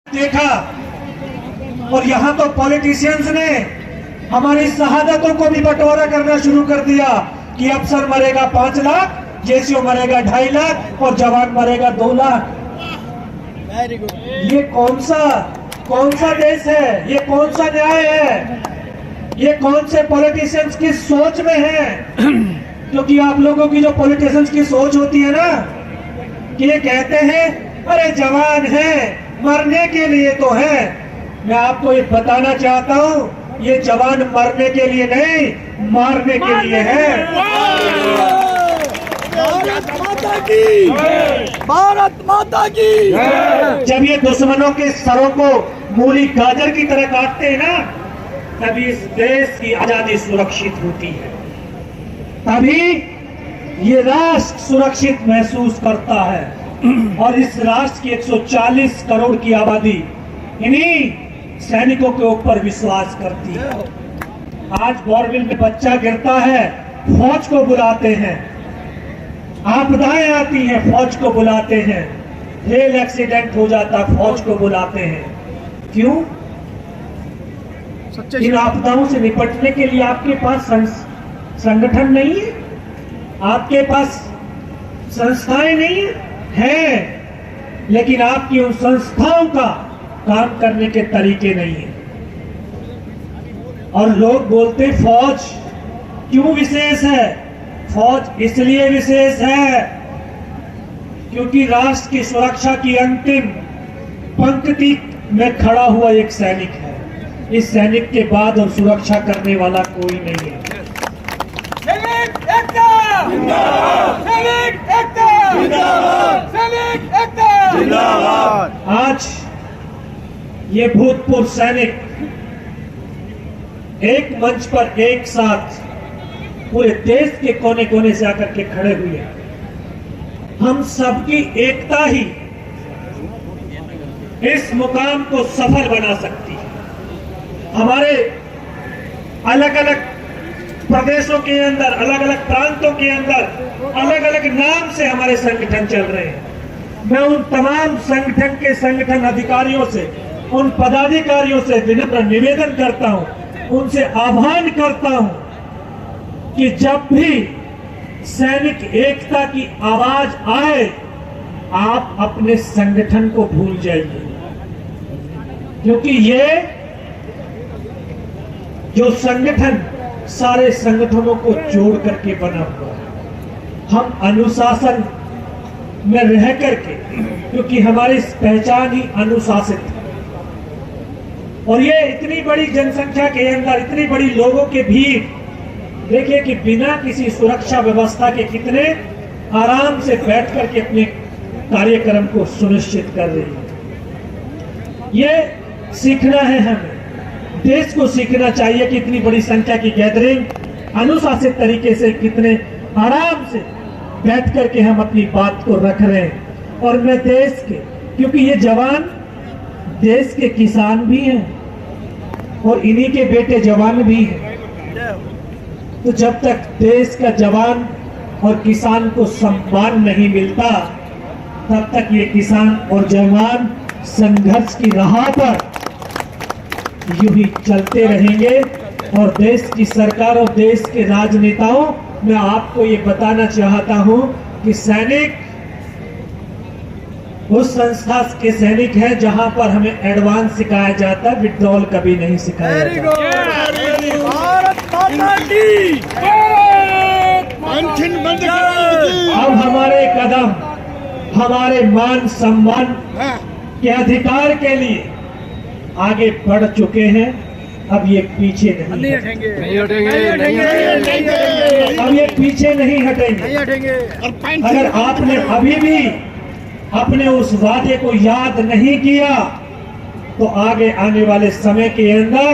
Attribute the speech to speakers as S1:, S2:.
S1: देखा। और यहाँ तो पॉलिटिशियंस ने हमारी शहादतों को भी बंटवारा करना शुरू कर दिया कि अफसर मरेगा 5 लाख, जेसीओ मरेगा 2.5 लाख और जवान मरेगा 2 लाख। ये कौन सा देश है? ये कौन सा न्याय है? ये कौन से पॉलिटिशियंस की सोच में है? क्योंकि आप लोगों की जो पॉलिटिशियंस की सोच होती है ना, कि ये कहते हैं अरे जवान है, मरने के लिए तो है। मैं आपको ये बताना चाहता हूँ, ये जवान मरने के लिए नहीं, मारने के लिए है।
S2: भारत माता की।
S1: जब ये दुश्मनों के सरों को मूली गाजर की तरह काटते हैं ना, तभी इस देश की आजादी सुरक्षित होती है, तभी ये राष्ट्र सुरक्षित महसूस करता है। और इस राष्ट्र की 140 करोड़ की आबादी इन्हीं सैनिकों के ऊपर विश्वास करती है। आज बोरविल में बच्चा गिरता है, फौज को बुलाते हैं। आपदाएं आती हैं, फौज को बुलाते हैं। रेल एक्सीडेंट हो जाता, फौज को बुलाते हैं। क्यों? इन आपदाओं से निपटने के लिए आपके पास संगठन नहीं है, आपके पास संस्थाएं नहीं है, लेकिन आपकी उन संस्थाओं का काम करने के तरीके नहीं है। और लोग बोलते फौज क्यों विशेष है? फौज इसलिए विशेष है क्योंकि राष्ट्र की सुरक्षा की अंतिम पंक्ति में खड़ा हुआ एक सैनिक है। इस सैनिक के बाद और सुरक्षा करने वाला कोई नहीं है।
S2: सैनिक एकता! सैनिक एकता! सैनिक एकता!
S1: आज ये भूतपूर्व सैनिक एक मंच पर एक साथ पूरे देश के कोने कोने से आकर के खड़े हुए हैं। हम सबकी एकता ही इस मुकाम को सफल बना सकती है। हमारे अलग अलग प्रदेशों के अंदर, अलग अलग प्रांतों के अंदर अलग अलग नाम से हमारे संगठन चल रहे हैं। मैं उन तमाम संगठन के संगठन अधिकारियों से, उन पदाधिकारियों से विनम्र निवेदन करता हूं, उनसे आह्वान करता हूं कि जब भी सैनिक एकता की आवाज आए, आप अपने संगठन को भूल जाइए, क्योंकि ये जो संगठन सारे संगठनों को जोड़ करके बना हुआ है। हम अनुशासन में रह करके, क्योंकि हमारी पहचान ही अनुशासित है। और ये इतनी बड़ी जनसंख्या के अंदर, इतनी बड़ी लोगों के भीड़, देखिए कि बिना किसी सुरक्षा व्यवस्था के कितने आराम से बैठ करके अपने कार्यक्रम को सुनिश्चित कर रही है। ये सीखना है हमें, देश को सीखना चाहिए कि इतनी बड़ी संख्या की गैदरिंग अनुशासित तरीके से कितने आराम से बैठ करके हम अपनी बात को रख रहे हैं। और मैं देश के, क्योंकि ये जवान देश के किसान भी हैं और इन्हीं के बेटे जवान भी हैं, तो जब तक देश का जवान और किसान को सम्मान नहीं मिलता, तब तक ये किसान और जवान संघर्ष की राह पर यूं ही चलते रहेंगे। और देश की सरकार और देश के राजनेताओं, मैं आपको ये बताना चाहता हूं कि सैनिक उस संस्था के सैनिक हैं जहां पर हमें एडवांस सिखाया जाता है, विड्रॉल कभी नहीं सिखाया जाता। अब हमारे कदम हमारे मान सम्मान के अधिकार के लिए आगे बढ़ चुके हैं। अब ये पीछे नहीं हटेंगे। अब ये पीछे नहीं हटेंगे। अगर आपने अभी भी अपने उस वादे को याद नहीं किया, तो आगे आने वाले समय के अंदर